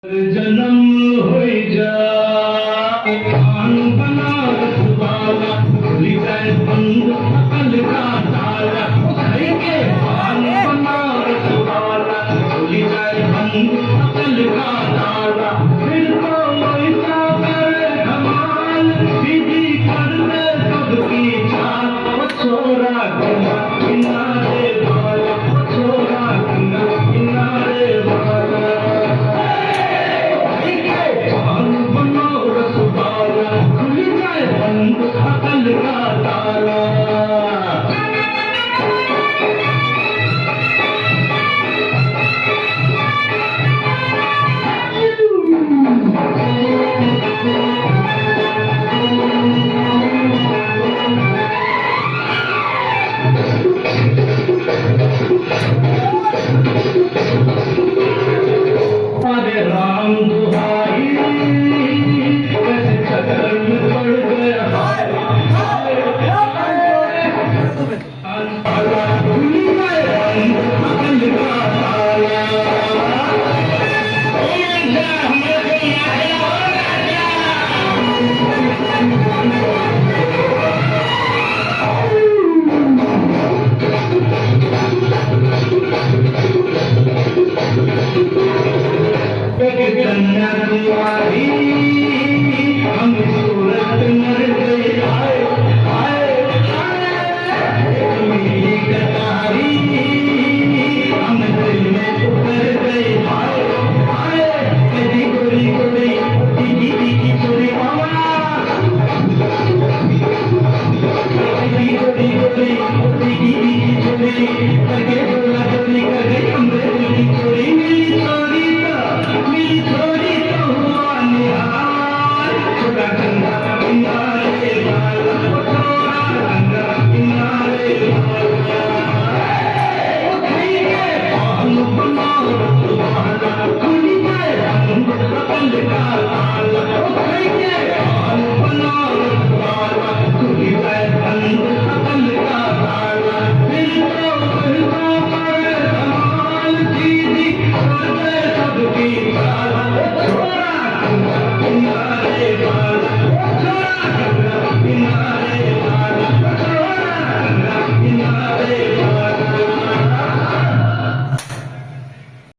जन्म हो जा खान बना रखवाला खुली जाए बंद अकल का ताला घर के खान बना रखवाला खुली जाए बंद अकल का ताला फिर तो ऐसा करे धमाल दीदी कर दे सबकी चाल छोरा गंगा किनारे वाला छोरा गंगा किनारे वाला अकल का ताला अरे राम दुहाई कैसे चक्कर में पड़ गया कन्याकुमारी हम सूरत मर गए